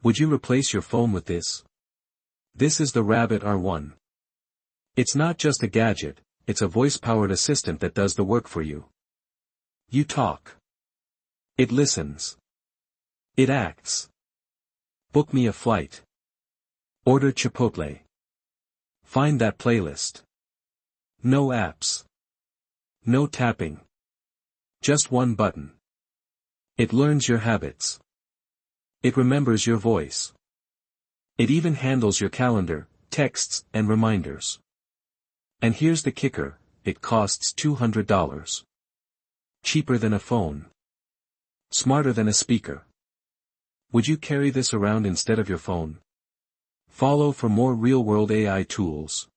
Would you replace your phone with this? This is the Rabbit R1. It's not just a gadget, it's a voice-powered assistant that does the work for you. You talk. It listens. It acts. Book me a flight. Order Chipotle. Find that playlist. No apps. No tapping. Just one button. It learns your habits. It remembers your voice. It even handles your calendar, texts, and reminders. And here's the kicker, it costs $200. Cheaper than a phone. Smarter than a speaker. Would you carry this around instead of your phone? Follow for more real-world AI tools.